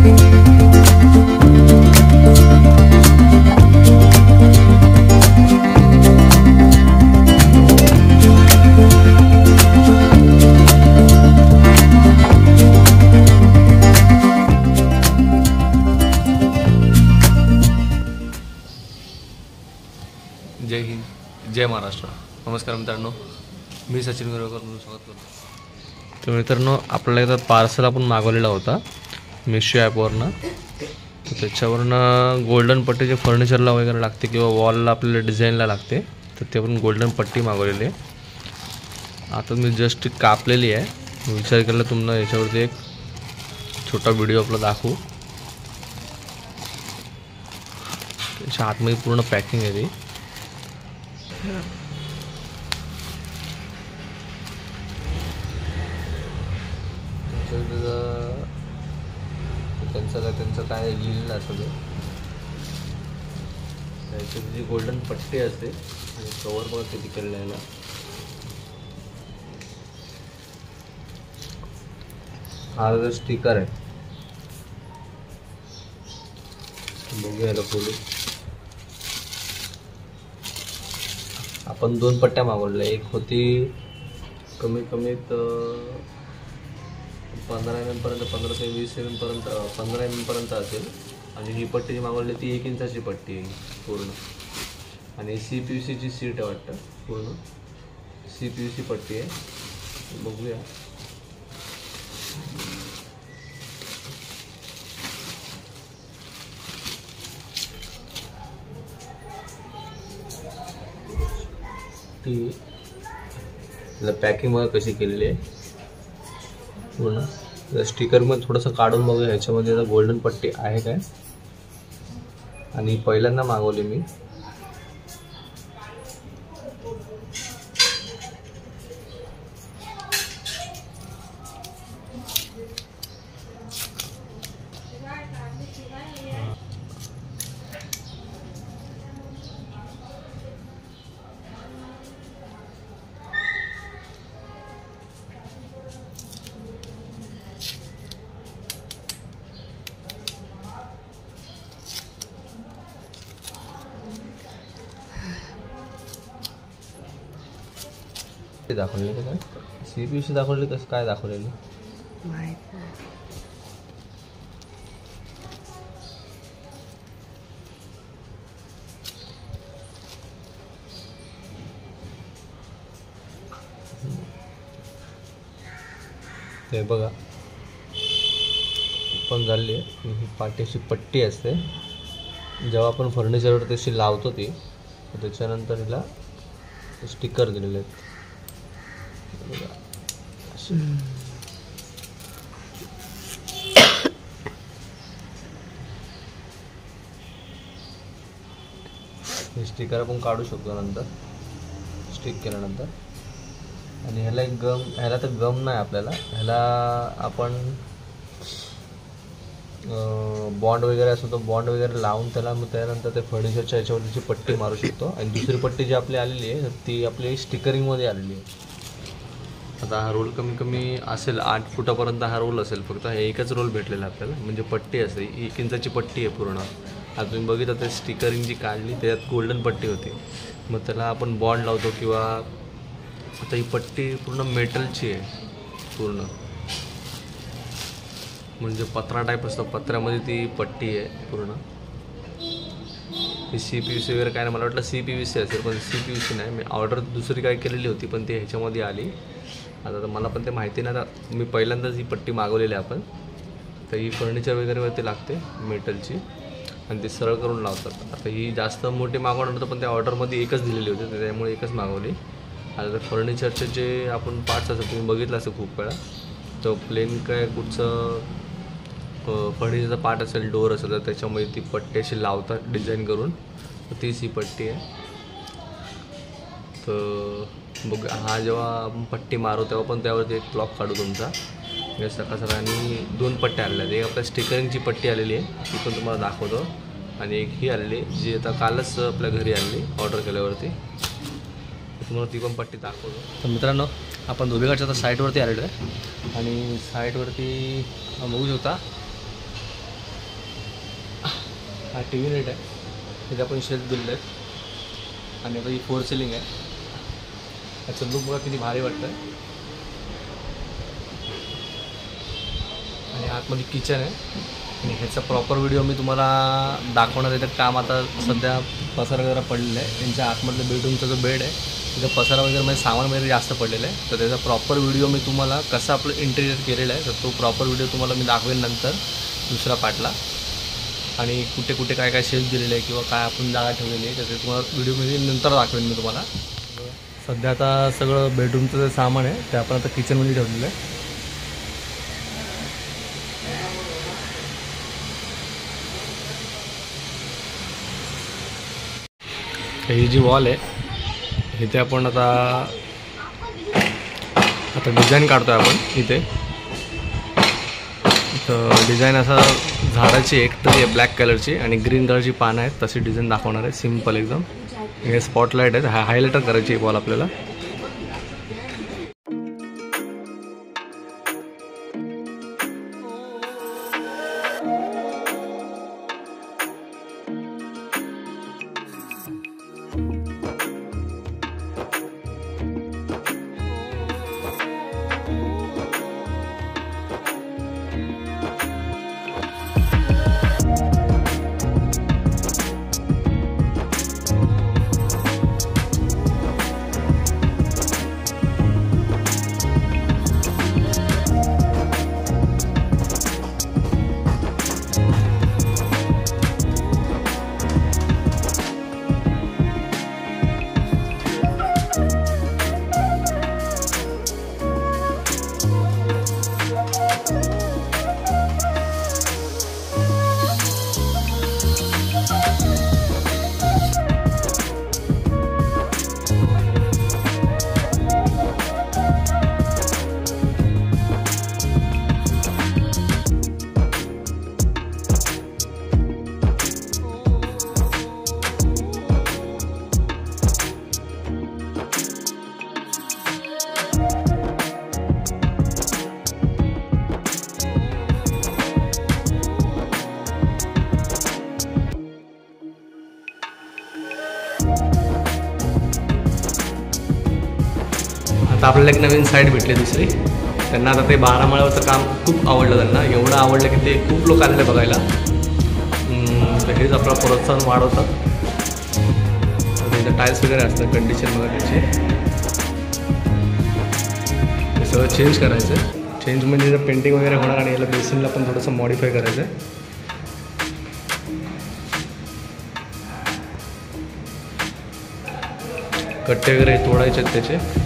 जय हिंद, जय महाराष्ट्र. नमस्कार मित्रांनो, मी सचिन गिरवकर म्हणून स्वागत करतो. तर मित्रांनो, आपल्याला एकदा पार्सल आपण मागवलेला होता मिशो ॲपवरनं. तर त्याच्यावरनं गोल्डन पट्टीचे फर्निचरला वगैरे लागते किंवा वॉलला आपल्याला डिझाईनला लागते, तर ते पण गोल्डन पट्टी मागवलेली आहे. आता मी जस्ट कापलेली आहे. विचार केला तुम्हाला याच्यावरती एक छोटा व्हिडिओ आपला दाखवू. त्याच्या आतमध्ये पूर्ण पॅकिंग आहे ती. त्यांचं काय लिहिलेलं असतं ते. त्याची जी गोल्डन पट्टी असते आणि कवर बघा किती केलेलं आहे. हा जो स्टिकर आहे बघूया पुढे. आपण 2 पट्ट्या मागवल्या. एक होती कमीत कमीत 15 mm पर्यंत, 15 ते 20 mm पर्यंत, 15 mm पर्यंत असेल. आणि ही पट्टी जी मागवली ती 1 इंचाची पट्टी आहे पूर्ण. आणि CPVCची सीट आहे वाटतं, पूर्ण CPVC पट्टी आहे. बघूया. ती पॅकिंग बघा कशी केलेली आहे पूर्ण. स्टिकरमध्ये थोडंसं काढून बघूया ह्याच्यामध्ये आता गोल्डन पट्टी आहे काय. आणि पहिल्यांदा मागवली मी. दाखवलेलं काय CPVC दाखवलेली, कसं काय दाखवलेलं माहित नाही. ते बघा पण झाली आहे. ही पाठीची पट्टी असते. जेव्हा आपण फर्निचरवर तशी लावतो ती, त्याच्यानंतर हिला स्टिकर दिलेले आहेत. हे स्टिकर आपण काढू शकतो नंतर स्टिक केल्यानंतर. आणि ह्याला एक गम, ह्याला तर गम नाही आपल्याला, ह्याला आपण बॉन्ड वगैरे असतो तो बॉन्ड वगैरे लावून त्याला मग त्यानंतर ते फर्निचरच्या ह्याच्यावर त्याची पट्टी मारू शकतो. आणि दुसरी पट्टी जी आपली आलेली आहे ती आपली स्टिकरिंगमध्ये आलेली आहे. आता हा रोल कमी कमी असेल 8 फुटापर्यंत हा रोल असेल. फक्त हे एकच रोल भेटलेला आपल्याला, म्हणजे पट्टी असते 1 इंचाची पट्टी आहे पूर्ण. आता तुम्ही बघितलं ते स्टिकरिंग जी काढली त्याच्यात गोल्डन पट्टी होती. मग त्याला आपण बॉन्ड लावतो किंवा आता ही पट्टी पूर्ण मेटलची आहे पूर्ण, म्हणजे पत्रा टाईप असतो, पत्र्यामध्ये ती पट्टी आहे पूर्ण. ही CPVC वगैरे काय नाही, मला वाटलं CPVC असेल पण CPVC नाही. मी ऑर्डर दुसरी काय केलेली होती पण ती ह्याच्यामध्ये आली. आता मला पण ते माहिती नाही. आता मी पहिल्यांदाच ही पट्टी मागवलेली आहे आपण. तर ही फर्निचर वगैरेवरती लागते मेटलची आणि ती सरळ करून लावतात. आता ही जास्त मोठी मागवणार होतं पण त्या ऑर्डरमध्ये एकच दिलेली होती, त्यामुळे एकच मागवली. आता तर फर्निचरचे जे आपण पार्ट्स असतात तुम्ही बघितलं असं खूप वेळा, तर प्लेन काय कुठचं फर्निचरचा पार्ट असेल, डोअर असेल, तर त्याच्यामध्ये ती पट्टी अशी लावतात डिझाईन करून. तर तीच ही पट्टी आहे. तर बघ, हा जेव्हा आपण पट्टी मारू तेव्हा पण त्यावरती एक क्लॉक काढू तुमचा. मी सकाळ सकाळी 2 पट्ट्या आलेल्या आहेत. एक आपल्या स्टिकरिंगची पट्टी आलेली आहे, ती पण तुम्हाला दाखवतो. आणि एक ही आलेली जी आता कालच आपल्या घरी आलेली ऑर्डर केल्यावरती, तुम्हाला ती पण पट्टी दाखवतो. तर मित्रांनो, आपण धुबेघाटच्या आता साईटवरती आलेलो आहे. आणि साईटवरती बघू शकता हा TV युनिट आहे, इथे आपण शेल्फ दिलेले आहेत आणि आता ही 4 सिलिंग आहे. याचं लुक बघा किती भारी वाटतं. आणि आतमध्ये किचन आहे आणि ह्याचा प्रॉपर व्हिडिओ मी तुम्हाला दाखवणार आहे. तर काम आता सध्या पसारा वगैरे पडलेलं आहे. त्यांच्या आतमधलं बेडरूमचा जो बेड आहे तिथं पसारा वगैरे म्हणजे सामान वगैरे जास्त पडलेलं आहे. तर त्याचा प्रॉपर व्हिडिओ मी तुम्हाला कसं आपलं इंटेरियर केलेलं आहे तर तो प्रॉपर व्हिडिओ तुम्हाला मी दाखवेन नंतर दुसरा पार्टला. आणि कुठे कुठे काय काय शेल्फ दिलेलं आहे किंवा काय आपण जागा ठेवलेली आहे त्याचे तुम्हाला व्हिडिओमध्ये नंतर दाखवेन मी तुम्हाला. सध्या आता सगळं बेडरूमचं जे सामान आहे ते आपण आता किचनमध्ये ठेवलेलं आहे. ही जी वॉल आहे इथे आपण आता डिझाईन काढतो आहे आपण. इथे तर डिझाईन असा झाडाची एक तरी आहे ब्लॅक कलरची आणि ग्रीन कलरची पानं आहेत तशी डिझाईन दाखवणार आहे. सिम्पल एकदम. हे स्पॉटलाईट आहेत. हायलायटर करायची वॉल आपल्याला. आता आपल्याला एक नवीन साईड भेटली दुसरी. त्यांना आता ते 12 माळ्यावरचं काम खूप आवडलं. त्यांना एवढं आवडलं की ते खूप लोक आलेले बघायला. तर हेच आपलं प्रोत्साहन वाढवतात. इथं टाईल्स वगैरे असतात. कंडिशन बघा त्याची. हे सगळं चेंज करायचं. चेंज म्हणजे जर पेंटिंग वगैरे होणार आणि याला बेसिनला पण थोडंसं मॉडिफाय करायचं आहे. कट्टे वगैरे तोडायचे आहेत त्याचे.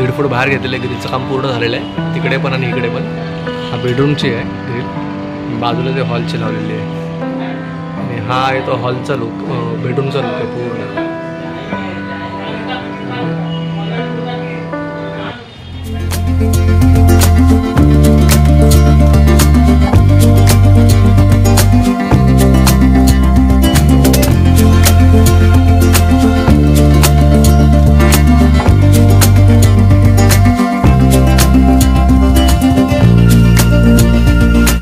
दीड फूट बाहेर घेतलेलं आहे. ग्रिलचं काम पूर्ण झालेलं आहे तिकडे पण आणि इकडे पण. हा बेडरूमची आहे ग्रिल, बाजूला ते हॉलची लावलेली आहे आणि हा आहे तो हॉलचा लुक, बेडरूमचा लुक आहे पूर्ण.